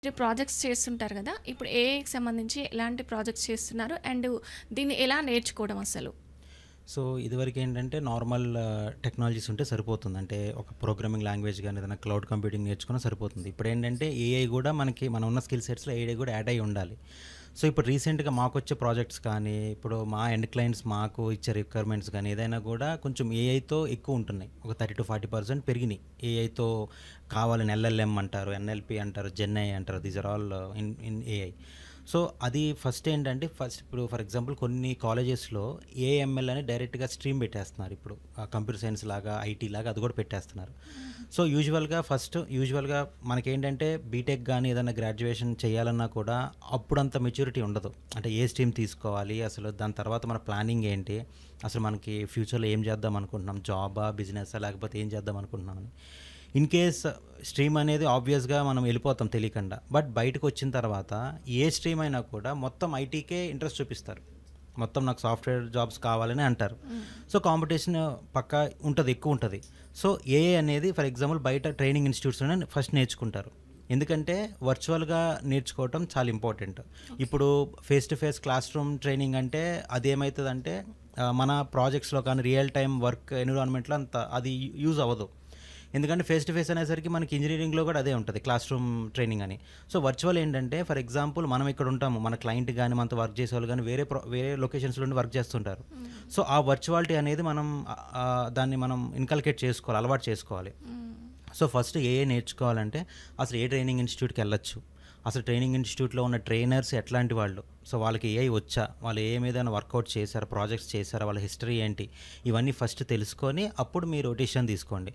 మీరు ప్రాజెక్ట్స్ చేస్తుంటారు గదా! ఇప్పుడు ఏఐకి సంబంధించి ఎలాంటి ప్రాజెక్ట్స్ చేస్తున్నారు? అండ్ దీన్ని ఎలా నేర్చుకోవడం అసలు? సో, ఇదివరకేంటంటే నార్మల్ టెక్నాలజీస్ ఉంటే సరిపోతుంది. అంటే ఒక ప్రోగ్రామింగ్ లాంగ్వేజ్ గాని, ఏదైనా క్లౌడ్ కంప్యూటింగ్ నేర్చుకున్నా సరిపోతుంది. ఇప్పుడేంటంటే ఏఐ గూడా మనకి మనం ఉన్న స్కిల్ సెట్స్‌లో ఏఐ గూడా యాడ్ అయ్యి ఉండాలి. సో, ఇప్పుడు రీసెంట్‌గా మాకొచ్చే ప్రాజెక్ట్స్ కానీ, ఇప్పుడు మా ఎండ్ క్లయింట్స్ మాకు ఇచ్చే రిక్వైర్మెంట్స్ గానీ, ఏదైనా గూడా కొంచెం ఏఐతో ఎక్కువ ఉంటున్నాయి. ఒక 30-40% పెరిగినియి. ఏఐతో కావాలని ఎల్ఎల్ఎం అంటారు, ఎన్ఎల్పి అంటారు, జెన్‌ఐ అంటారు. These are all in AI. So, అది ఫస్ట్ ఏంటంటే ఇప్పుడు ఫర్ ఎగ్జాంపుల్ కొన్ని కాలేజెస్‌లో ఏఎంఎల్ అని డైరెక్ట్‌గా స్ట్రీమ్ పెట్టేస్తున్నారు ఇప్పుడు. కంప్యూటర్ సైన్స్ లాగా, ఐటీ లాగా అది కూడా పెట్టేస్తున్నారు. సో, యూజువల్‌గా మనకేంటంటే బీటెక్ గానీ ఏదైనా గ్రాడ్యుయేషన్ చేయాలన్నా కూడా అప్పుడంత మెచ్యూరిటీ ఉండదు. అంటే ఏ స్ట్రీమ్ తీసుకోవాలి, అసలు దాని తర్వాత మన ప్లానింగ్ ఏంటి, అసలు మనకి ఫ్యూచర్‌లో ఏం చేద్దాం అనుకుంటున్నాం, జాబా, బిజినెసా లేకపోతే ఏం చేద్దాం అనుకుంటున్నాం అని. ఇన్ కేస్ స్ట్రీమ్ అనేది ఆబ్వియస్‌గా మనం వెళ్ళిపోతాం తెలియకుండా. బట్ బయటకొచ్చిన తర్వాత ఏ స్ట్రీమ్ అయినా కూడా మొత్తం ఐటీకే ఇంట్రెస్ట్ చూపిస్తారు. మొత్తం నాకు సాఫ్ట్‌వేర్ జాబ్స్ కావాలని అంటారు. సో, కాంపిటీషన్ పక్కా ఉంటది, ఎక్కువుంటది. సో, ఏఐ అనేది ఫర్ ఎగ్జాంపుల్ బయట ట్రైనింగ్ ఇన్‌స్టిట్యూట్స్‌లోనే ఫస్ట్ నేర్చుకుంటారు. ఎందుకంటే వర్చువల్‌గా నేర్చుకోవటం చాలా ఇంపార్టెంట్. ఇప్పుడు face to face class room training అంటే అదేమైతదంటే మన ప్రాజెక్ట్స్‌లో కానీ రియల్ టైమ్ వర్క్ ఎన్విరాన్మెంట్‌లో అంత అది యూజ్ అవ్వదు. ఎందుకంటే ఫేస్ టు ఫేస్ అనేసరికి మనకి ఇంజినీరింగ్‌లో కూడా అదే ఉంటది. క్లాస్ రూమ్ ట్రైనింగ్ అని. సో, వర్చువల్ ఏంటంటే ఫర్ ఎగ్జాంపుల్ మనం ఇక్కడ ఉంటాము. మన క్లయింట్ గాని, మనతో వర్క్ చేసేవాళ్ళు గాని వేరే లొకేషన్స్‌లో నుండి వర్క్ చేస్తుంటారు. హ్మ్. సో, ఆ వర్చువాలిటీ అనేది మనం దాన్ని మనం ఇన్కల్కేట్ చేసుకోవాలి. అలవాటు చేసుకోవాలి. హ్మ్. సో, ఫస్ట్ ఏఐ నేర్చుకోవాలంటే అసలు ఏ ట్రైనింగ్ ఇన్‌స్టిట్యూట్‌కెళ్ళొచ్చు. అసలు ట్రైనింగ్ ఇన్‌స్టిట్యూట్‌లో ఉన్న ట్రైనర్స్ ఎట్లాంటి వాళ్ళు? సో, వాళ్ళకి ఏఐ వచ్చా? వాళ్ళు ఏఐ మీదైనా వర్కౌట్ చేశారా? ప్రాజెక్ట్స్ చేశారా? వాళ్ళ హిస్టరీ ఏంటి? ఇవన్నీ ఫస్ట్ తెలుసుకొని అప్పుడు మీరు డెసిషన్ తీసుకోండి.